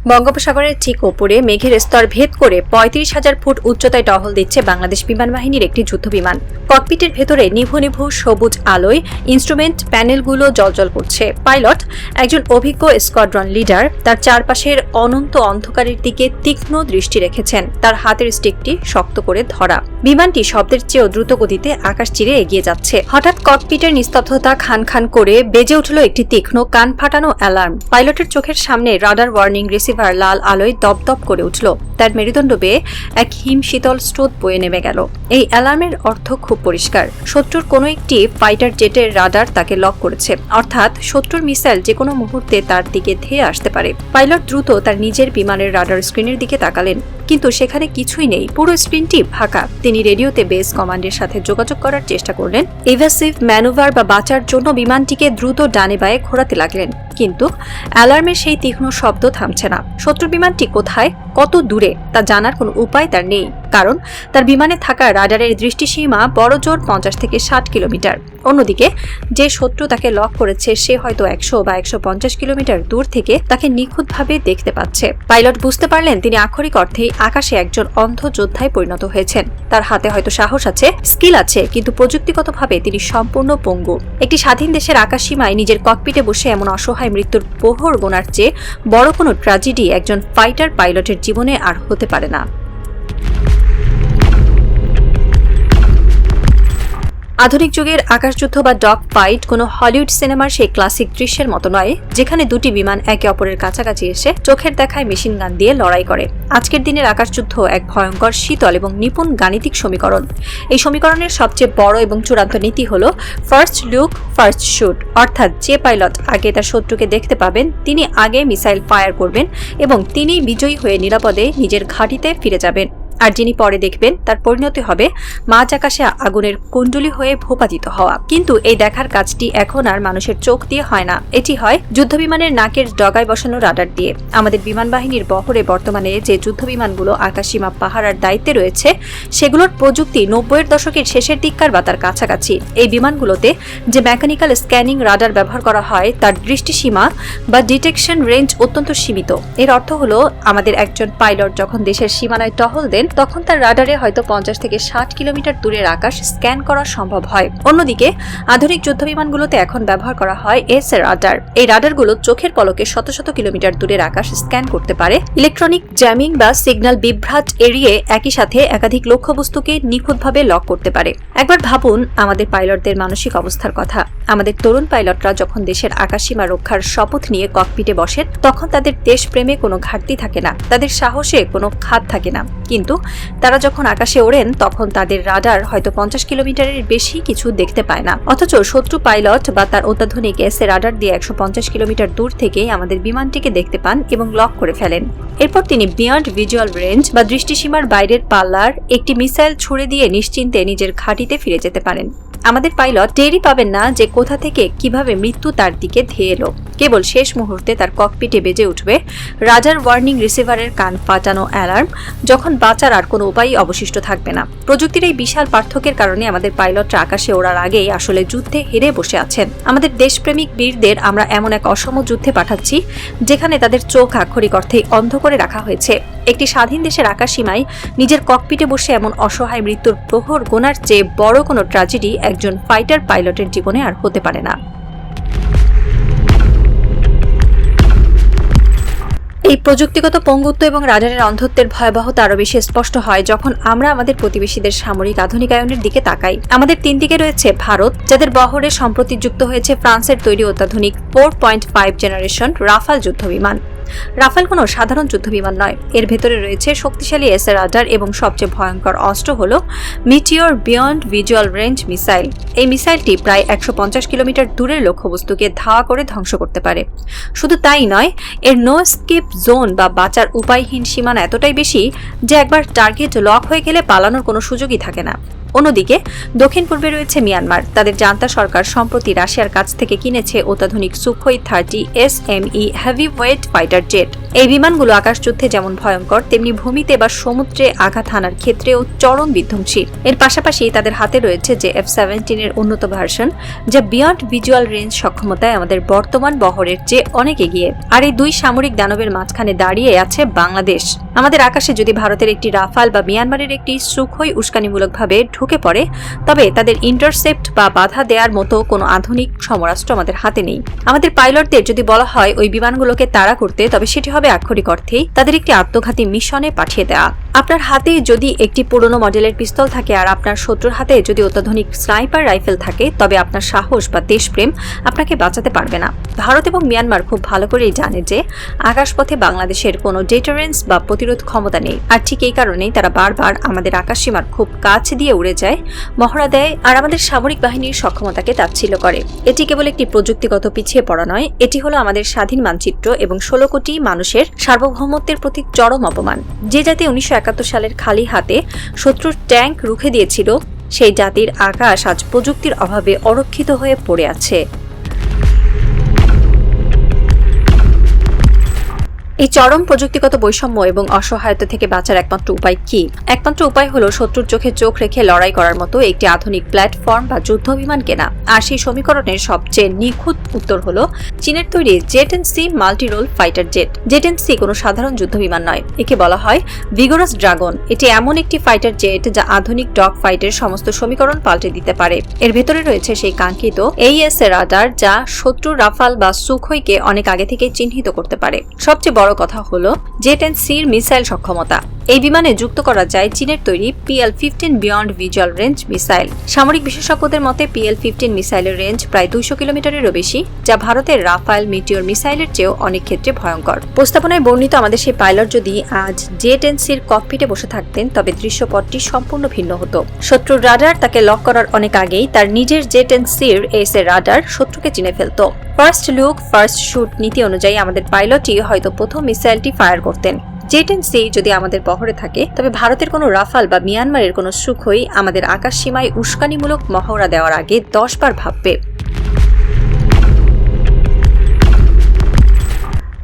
বঙ্গোপসাগরের ঠিক ওপরে মেঘের স্তর ভেদ করে ৩৫,০০০ ফুট উচ্চতায় টহল দিচ্ছে বাংলাদেশ বিমান বাহিনীর একটি যুদ্ধবিমান। ককপিটের ভেতরে নিভু নিভু সবুজ আলোয় ইনস্ট্রুমেন্ট প্যানেলগুলো জ্বলজ্বল করছে। পাইলট, একজন অভিজ্ঞ স্কোয়াড্রন লিডার, তার চারপাশের অনন্ত অন্ধকারের দিকে তীক্ষ্ণ দৃষ্টি রেখেছেন, তার হাতের স্টিকটি শক্ত করে ধরা। বিমানটি শব্দের চেয়েও দ্রুত গতিতে আকাশ চিরে এগিয়ে যাচ্ছে। হঠাৎ ককপিটের নিস্তব্ধতা খান খান করে বেজে উঠল একটি তীক্ষ্ণ কান ফাটানো অ্যালার্ম। পাইলটের চোখের সামনে রাডার ওয়ার্নিং রিসিভার লাল আলোয় দপদপ করে উঠল। তার মেরুদণ্ড বেয়ে এক হিমশীতল স্রোত বয়ে নেমে গেল। এই অ্যালার্মের অর্থ খুব পরিষ্কার। শত্রুর কোনো একটি ফাইটার জেটের রাডার তাকে লক করেছে, অর্থাৎ শত্রুর মিসাইল যে কোনো মুহূর্তে তার দিকে ধেয়ে আসতে পারে। পাইলট দ্রুত তার নিজের বিমানের রাডার স্ক্রিনের দিকে তাকালেন, কিন্তু সেখানে কিছুই নেই। পুরো স্ক্রিনটি ফাঁকা। তিনি রেডিওতে বেস কমান্ডের সাথে যোগাযোগ করার চেষ্টা করলেন। ইভাসিভ ম্যানুভার বা বাঁচার জন্য বিমানটিকে দ্রুত ডানে বাঁয়ে ঘোরাতে লাগলেন, কিন্তু অ্যালার্মের সেই তীক্ষ্ণ শব্দ থামছে না। শত্রু বিমানটি কোথায়, কত দূরে তা জানার কোনো উপায় তার নেই, কারণ তার বিমানে থাকা রাডারের দৃষ্টিসীমা বড়জোর ৫০ থেকে ৬০ কিলোমিটার। অন্যদিকে যে শত্রু তাকে লক করেছে সে হয়তো ১০০ বা ১৫০ কিলোমিটার দূর থেকে তাকে নিখুঁতভাবে দেখতে পাচ্ছে। পাইলট বুঝতে পারলেন তিনি আক্ষরিক অর্থেই আকাশে একজন অন্ধ যোদ্ধায় পরিণত হয়েছেন। তার হাতে হয়তো সাহস আছে, স্কিল আছে, কিন্তু প্রযুক্তিগতভাবে তিনি সম্পূর্ণ পঙ্গু। একটি স্বাধীন দেশের আকাশসীমায় নিজের ককপিটে বসে এমন অসহায় মৃত্যুর প্রহর গোনার চেয়ে বড় কোনো ট্র্যাজেডি একজন ফাইটার পাইলটের জীবনে আর হতে পারে না। আধুনিক যুগের আকাশযুদ্ধ বা ডগ ফাইট কোনো হলিউড সিনেমার সেই ক্লাসিক দৃশ্যের মতো নয়, যেখানে দুটি বিমান একে অপরের কাছাকাছি এসে চোখের দেখায় মেশিন গান দিয়ে লড়াই করে। আজকের দিনের আকাশযুদ্ধ এক ভয়ঙ্কর, শীতল এবং নিপুণ গাণিতিক সমীকরণ। এই সমীকরণের সবচেয়ে বড় এবং চূড়ান্ত নীতি হল ফার্স্ট লুক ফার্স্ট শুট, অর্থাৎ যে পাইলট আগে তার শত্রুকে দেখতে পাবেন তিনি আগে মিসাইল ফায়ার করবেন এবং তিনি বিজয়ী হয়ে নিরাপদে নিজের ঘাঁটিতে ফিরে যাবেন। আর যিনি পরে দেখবেন তার পরিণতি হবে মাঝ আকাশে আগুনের কুণ্ডলী হয়ে ভূপাতিত হওয়া। কিন্তু এই দেখার কাজটি এখন আর মানুষের চোখ দিয়ে হয় না, এটি হয় যুদ্ধবিমানের নাকের ডগায় বসানো রাডার দিয়ে। আমাদের বিমান বাহিনীর বহরে বর্তমানে যে যুদ্ধবিমানগুলো আকাশসীমা পাহারার দায়িত্বে রয়েছে সেগুলোর প্রযুক্তি ৯০-এর দশকের শেষের দিককার বা তার কাছাকাছি। এই বিমানগুলোতে যে মেকানিক্যাল স্ক্যানিং রাডার ব্যবহার করা হয় তার দৃষ্টিসীমা বা ডিটেকশন রেঞ্জ অত্যন্ত সীমিত। এর অর্থ হলো আমাদের একজন পাইলট যখন দেশের সীমানায় টহল দেন তখন তার রাডারে হয়তো ৫০ থেকে ৬০ কিলোমিটার দূরের আকাশ স্ক্যান করা সম্ভব হয়। অন্যদিকে আধুনিক যুদ্ধবিমানগুলোতে এখন ব্যবহার করা হয় এস রাডার। এই রাডারগুলো চোখের পলকে শত শত কিলোমিটার দূরের আকাশ স্ক্যান করতে পারে। ইলেকট্রনিক জ্যামিং বা সিগন্যাল বিভ্রাট এড়িয়ে একই সাথে একাধিক লক্ষ্যবস্তুকে নিখুঁতভাবে লক করতে পারে। একবার ভাবুন আমাদের পাইলটদের মানসিক অবস্থার কথা। আমাদের তরুণ পাইলটরা যখন দেশের আকাশসীমা রক্ষার শপথ নিয়ে ককপিটে বসেন তখন তাদের দেশপ্রেমে কোনো ঘাটতি থাকে না, তাদের সাহসে কোনো খাত থাকে না। কিন্তু তারা যখন আকাশে ওড়েন তখন তাদের রাডার হয়তো ৫০ কিলোমিটারের বেশি কিছু দেখতে পায় না, অথচ শত্রু পাইলট বা তার অত্যাধুনিক এসএ রাডার দিয়ে ১৫০ কিলোমিটার দূর থেকেই আমাদের বিমানটিকে দেখতে পান এবং লক করে ফেলেন। এরপর তিনি বিয়ন্ড ভিজুয়াল রেঞ্জ বা দৃষ্টিসীমার বাইরের পাল্লার একটি মিসাইল ছুড়ে দিয়ে নিশ্চিন্তে নিজের ঘাঁটিতে ফিরে যেতে পারেন। আমাদের পাইলট টেরই পাবেন না যে কোথা থেকে কিভাবে মৃত্যু তার দিকে ধেয়ে এলো। কেবল শেষ মুহূর্তে তার ককপিটে বেজে উঠবে রাডার ওয়ার্নিং রিসিভারের কান ফাটানো অ্যালার্ম, যখন বাঁচার আর কোনো উপায়ই অবশিষ্ট থাকবে না। প্রযুক্তির এই বিশাল পার্থক্যের কারণে আমাদের পাইলটরা আকাশে ওড়ার আগেই আসলে যুদ্ধে হেরে বসে আছেন। আমাদের দেশপ্রেমিক বীরদের আমরা এমন এক অসম যুদ্ধে পাঠাচ্ছি যেখানে তাদের চোখ আক্ষরিক অর্থেই অন্ধ করে রাখা হয়েছে। একটি স্বাধীন দেশের আকাশসীমায় নিজের ককপিটে বসে এমন অসহায় মৃত্যুর প্রহর গোনার চেয়ে বড় কোনো ট্র্যাজেডি একজন ফাইটার পাইলটের জীবনে আর হতে পারে না। এই প্রযুক্তিগত পঙ্গুত্ব এবং রাডারের অন্ধত্বের ভয়াবহতা আরো বেশি স্পষ্ট হয় যখন আমরা আমাদের প্রতিবেশীদের সামরিক আধুনিকায়নের দিকে তাকাই। আমাদের তিন দিকে রয়েছে ভারত, যাদের বহরে সম্প্রতি যুক্ত হয়েছে ফ্রান্সের তৈরি অত্যাধুনিক 4.5 জেনারেশন রাফাল যুদ্ধবিমান। রাফাল কোনো সাধারণ যুদ্ধবিমান নয়, এর ভেতরে রয়েছে শক্তিশালী এস রাডার এবং সবচেয়ে ভয়ঙ্কর অস্ত্র হল meteor beyond visual range missile. এই মিসাইলটি প্রায় ১৫০ কিলোমিটার দূরের লক্ষ্যবস্তুকে ধাওয়া করে ধ্বংস করতে পারে। শুধু তাই নয়, এর নো স্কেপ জোন বা বাঁচার উপায়হীন সীমানা এতটাই বেশি যে একবার টার্গেট লক হয়ে গেলে পালানোর কোনো সুযোগই থাকে না। অন্যদিকে দক্ষিণ পূর্বে রয়েছে মিয়ানমার। তাদের জান্তা সরকার সম্প্রতি রাশিয়ার কাছ থেকে কিনেছে অত্যাধুনিক Sukhoi 30 SME heavyweight fighter jet. এই বিমানগুলো আকাশযুদ্ধে যেমন ভয়ঙ্কর, তেমনি ভূমিতে বা সমুদ্রে আঘাত হানার ক্ষেত্রেও চরম বিধ্বংসী। এর পাশাপাশি তাদের হাতে রয়েছে যে F-17 এর উন্নত ভার্সন, যা বিয়ন্ড ভিজুয়াল রেঞ্জ সক্ষমতায় আমাদের বর্তমান বহরের চেয়ে অনেক এগিয়ে। আর এই দুই সামরিক দানবের মাঝখানে দাঁড়িয়ে আছে বাংলাদেশ। আমাদের আকাশে যদি ভারতের একটি রাফাল বা মিয়ানমারের একটি সুখোই উস্কানিমূলকভাবে ঢুকে পড়ে, তবে তাদের ইন্টারসেপ্ট বা বাধা দেওয়ার মতো কোনো আধুনিক সমরাস্ত্র আমাদের হাতে নেই। আমাদের পাইলটদের যদি বলা হয় ওই বিমানগুলোকে তাড়া করতে, তবে সেটি হবে আক্ষরিক অর্থেই তাদের একটি আত্মঘাতী মিশনে পাঠিয়ে দেওয়া। আপনার হাতে যদি একটি পুরনো মডেলের পিস্তল থাকে আর আপনার শত্রুর হাতে যদি অত্যাধুনিক স্নাইপার রাইফেল থাকে, তবে আপনার সাহস বা দেশপ্রেম আপনাকে বাঁচাতে পারবে না। ভারত এবং মিয়ানমার খুব ভালো করেই জানে যে আকাশপথে বাংলাদেশের কোনো ডেটারেন্স বা প্রতিরোধ ক্ষমতা নেই। আর ঠিক এই কারণেই তারা বারবার আমাদের আকাশসীমার খুব কাছ দিয়ে উড়ে যায়, মহড়া দেয় আর আমাদের সামরিক বাহিনীর সক্ষমতাকে তাচ্ছিল্য করে। এটি কেবল একটি প্রযুক্তিগত পিছিয়ে পড়া নয়, এটি হলো আমাদের স্বাধীন মানচিত্র এবং 16 কোটি মানুষের সার্বভৌমত্বের প্রতি চরম অপমান। যে জাতি 1971 সালের খালি হাতে শত্রুর ট্যাঙ্ক রুখে দিয়েছিল, সেই জাতির আকাশ আজ প্রযুক্তির অভাবে অরক্ষিত হয়ে পড়ে আছে। এই চরম প্রযুক্তিগত বৈষম্য এবং অসহায়তা থেকে বাঁচার একমাত্র উপায় কি? একমাত্র উপায় হলো শত্রুর চোখে চোখ রেখে লড়াই করার মতো একটি আধুনিক প্ল্যাটফর্ম বা যুদ্ধ বিমান কেনা। আর সেই সমীকরণের সবচেয়ে নিখুঁত উত্তর হলো চীনের তৈরি জেট-এন্ড-সি মাল্টি রোল ফাইটার জেট। জেট-এন্ড-সি কোনো সাধারণ যুদ্ধ বিমান নয়, একে বলা হয় ভিগোরাস ড্রাগন। এটি এমন একটি ফাইটার জেট যা আধুনিক ডগ ফাইটের সমস্ত সমীকরণ পাল্টে দিতে পারে। এর ভেতরে রয়েছে সেই কাঙ্ক্ষিত AES রাডার, যা শত্রুর রাফাল বা সুখোইকে অনেক আগে থেকে চিহ্নিত করতে পারে। সবচেয়ে বড় কথা হলো জেট-এন্ড-সির মিসাইল সক্ষমতা। এই বিমানে যুক্ত করা যায় চীনের তৈরি PL-15 beyond visual range missile. সামরিক বিশেষজ্ঞদের মতে PL-15 মিসাইলের রেঞ্জ প্রায় 200 কিলোমিটারেরও বেশি, যা ভারতের রাফাল মিটিওর মিসাইলের চেয়েও অনেক ক্ষেত্রে ভয়ঙ্কর। প্রস্তাবনায় বর্ণিত আমাদের সেই পাইলট যদি আজ জেট-এন্ড-সির ককপিটে বসে থাকতেন, তবে দৃশ্যপটটি সম্পূর্ণ ভিন্ন হতো। শত্রুর রাডার তাকে লক করার অনেক আগেই তার নিজের জেট-এন্ড-সির AES রাডার শত্রুকে চিনে ফেলত। ফার্স্ট লুক ফার্স্ট শুট নীতি অনুযায়ী আমাদের পাইলটই হয়তো প্রথম মিসাইলটি ফায়ার করতেন। জেট-এন্ড-সি যদি আমাদের বহরে থাকে, তবে ভারতের কোনো রাফাল বা মিয়ানমারের কোনো সুখোই আমাদের আকাশ সীমায় উস্কানিমূলক মহড়া দেওয়ার আগে 10 বার ভাববে।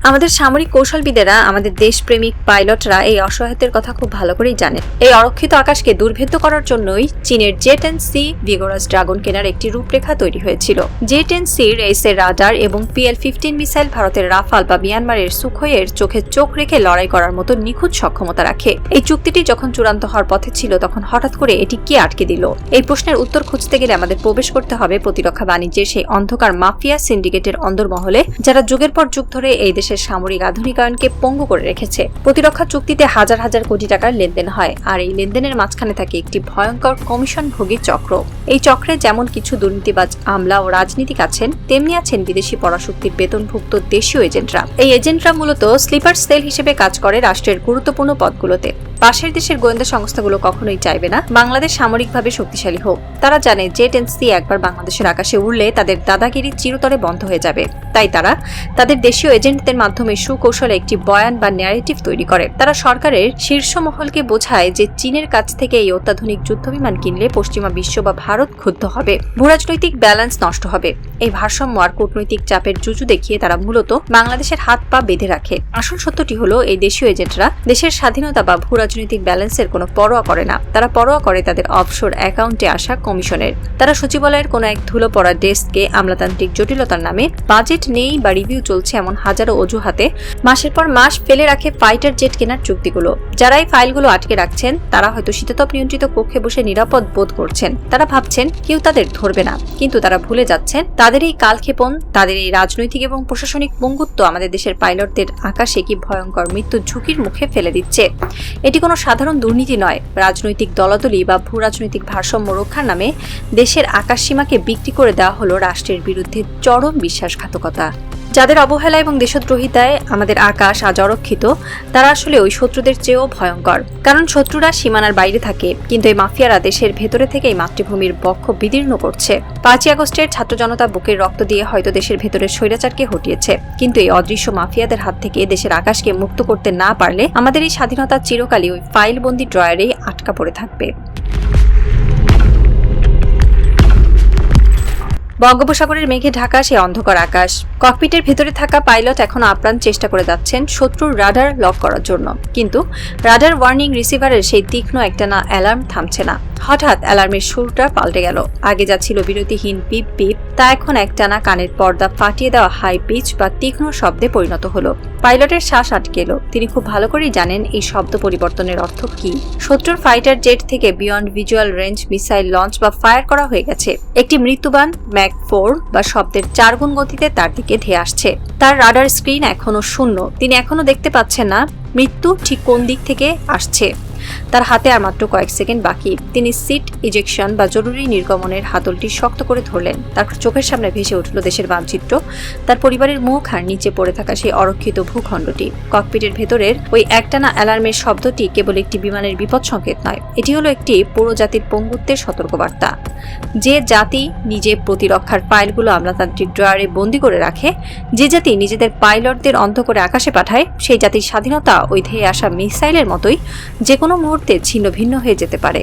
আমাদের সামরিক কৌশলবিদেরা, আমাদের দেশপ্রেমিক পাইলটরা এই অসহায়তার কথা খুব ভালো করেই জানেন। এই অরক্ষিত আকাশকে দুর্ভেদ্য করার জন্যই চীনের জেট-এন্ড-সি ভিগোরাস ড্রাগন কেনার একটি রূপরেখা তৈরি হয়েছিল। জেট-এন্ড-সির AES রাডার এবং PL-15 মিসাইল ভারতের রাফাল বা মিয়ানমারের সুখোইয়ের চোখে চোখ রেখে লড়াই করার মতো নিখুঁত সক্ষমতা রাখে। এই চুক্তিটি যখন চূড়ান্ত হওয়ার পথে ছিল, তখন হঠাৎ করে এটি কে আটকে দিল? এই প্রশ্নের উত্তর খুঁজতে গেলে আমাদের প্রবেশ করতে হবে প্রতিরক্ষা বাণিজ্যের সেই অন্ধকার মাফিয়া সিন্ডিকেটের অন্দরমহলে, যারা যুগের পর যুগ ধরে এই দেশের সামরিক আধুনিকায়নকে পঙ্গু করে রেখেছে। প্রতিরক্ষা চুক্তিতে হাজার হাজার কোটি টাকার লেনদেন হয়, আর এই লেনদেনের মাঝখানে থাকে একটি ভয়ঙ্কর কমিশনভোগী চক্র। এই চক্রে যেমন কিছু দুর্নীতিবাজ আমলা ও রাজনীতিক আছেন, তেমনি আছেন বিদেশি পরাশক্তির বেতনভুক্ত দেশীয় এজেন্টরা। এই এজেন্টরা মূলত স্লিপার সেল হিসেবে কাজ করে রাষ্ট্রের গুরুত্বপূর্ণ পদগুলোতে। পাশের দেশের গোয়েন্দা সংস্থাগুলো কখনোই চাইবে না বাংলাদেশ সামরিকভাবে শক্তিশালী হোক। তারা জানে জেট-এন্ড-সি একবার বাংলাদেশের আকাশে উড়লে তাদের দাদাগিরি চিরতরে বন্ধ হয়ে যাবে। তাই তারা তাদের দেশীয় এজেন্টদের মাধ্যমে সুকৌশলে একটি বয়ান বা ন্যারেটিভ তৈরি করে। তারা সরকারের শীর্ষ মহলকে বোঝায় যে চীনের কাছ থেকে এই অত্যাধুনিক যুদ্ধবিমান কিনলে পশ্চিমা বিশ্ব বা ভারত ক্ষুব্ধ হবে, ভূরাজনৈতিক ব্যালেন্স নষ্ট হবে। এই ভারসাম্য আর কূটনৈতিক চাপের জুজু দেখিয়ে তারা মূলত বাংলাদেশের হাত পা বেঁধে রাখে। আসল সত্যটি হলো, এই দেশীয় এজেন্টরা দেশের স্বাধীনতা বা ভূরাজনৈতিক ব্যালেন্সের কোনো পরোয়া করে না। তারা পরোয়া করে তাদের অফশোর অ্যাকাউন্টে আসা কমিশনের। তারা সচিবালয়ের কোনো এক ধুলো পড়া ডেস্কে আমলাতান্ত্রিক জটিলতার নামে বাজেট নেই বা রিভিউ চলছে এমন হাজারো অজুহাতে মাসের পর মাস ফেলে রাখে ফাইটার জেট কেনার চুক্তিগুলো। যারা এই ফাইলগুলো আটকে রাখছেন, তারা হয়তো শীততাপ নিয়ন্ত্রিত কক্ষে বসে নিরাপদ বোধ করছেন। তারা ভাবছেন কেউ তাদের ধরবে না, কিন্তু তারা ভুলে যাচ্ছেন তাদের এই কালক্ষেপণ, তাদের এই রাজনৈতিক এবং প্রশাসনিক পঙ্গুত্ব আমাদের দেশের পাইলটদের আকাশে কি ভয়ঙ্কর মৃত্যুর ঝুঁকির মুখে ফেলে দিচ্ছে। এটি কোনো সাধারণ দুর্নীতি নয়। রাজনৈতিক দলাদলি বা ভূ রাজনৈতিক ভারসাম্য রক্ষার নামে দেশের আকাশসীমাকে বিক্রি করে দেওয়া হলো রাষ্ট্রের বিরুদ্ধে চরম বিশ্বাসঘাতকতা। যাদের অবহেলা এবং দেশদ্রোহিতায় আমাদের আকাশ আজ অরক্ষিত, তারা আসলে ওই শত্রুদের চেয়েও ভয়ঙ্কর। কারণ শত্রুরা সীমানার বাইরে থাকে, কিন্তু এই মাফিয়ারা দেশের ভেতরে থেকে এই মাতৃভূমির বক্ষ বিদীর্ণ করছে। 5ই আগস্টের ছাত্র জনতা বুকের রক্ত দিয়ে হয়তো দেশের ভেতরের স্বৈরাচারকে হটিয়েছে, কিন্তু এই অদৃশ্য মাফিয়াদের হাত থেকে দেশের আকাশকে মুক্ত করতে না পারলে আমাদের এই স্বাধীনতা চিরকালই ওই ফাইলবন্দি ড্রয়ারেই আটকা পড়ে থাকবে। বঙ্গোপসাগরের মেঘে ঢাকা সেই অন্ধকার আকাশ। ককপিটের ভেতরে থাকা পাইলট এখন আপ্রাণ চেষ্টা করে যাচ্ছেন শত্রুর রাডার লক করার জন্য, কিন্তু রাডার ওয়ার্নিং রিসিভারের সেই তীক্ষ্ণ একটানা অ্যালার্ম থামছে না। হঠাৎ অ্যালার্মের সুরটা পাল্টে গেল। আগে যা ছিল বিরতিহীন পিপ পিপ, তা এখন একটানা কানের পর্দা ফাটিয়ে দেওয়া হাই পিচ বা তীক্ষ্ণ শব্দে পরিণত হলো। পাইলটের শ্বাস আটকে এলো। তিনি খুব ভালো করেই জানেন এই শব্দ পরিবর্তনের অর্থ কি। শত্রুর ফাইটার জেট থেকে beyond visual range missile launch বা ফায়ার করা হয়ে গেছে। একটি মৃত্যুবান ম্যাক 4 বা শব্দের 4 গুণ গতিতে তার দিকে ধেয়ে আসছে। তার রাডার স্ক্রিন এখনো শূন্য। তিনি এখনো দেখতে পাচ্ছেন না মৃত্যু ঠিক কোন দিক থেকে আসছে। তার হাতে আর মাত্র কয়েক সেকেন্ড বাকি। তিনি সিট ইজেকশন বা জরুরি নির্গমনের হাতলটি শক্ত করে ধরলেন। তার চোখের সামনে ভেসে উঠল দেশের মানচিত্র, তার পরিবারের মুখ আর নিচে পড়ে থাকা সেই অরক্ষিত ভূখণ্ডটি। ককপিটের ভেতরের ওই একটানা অ্যালার্মের শব্দটি কেবল একটি বিমানের বিপদ সংকেত নয়, এটি হলো একটি পুরো জাতির পঙ্গুত্বের সতর্কবার্তা। যে জাতি নিজে প্রতিরক্ষার ফাইলগুলো আমলাতান্ত্রিক ড্রয়ারে বন্দি করে রাখে, যে জাতি নিজেদের পাইলটদের অন্ধ করে আকাশে পাঠায়, সেই জাতির স্বাধীনতা ওই ধেয়ে আসা মিসাইলের মতোই যে কোনো মুহূর্তে ছিন্ন ভিন্ন হয়ে যেতে পারে।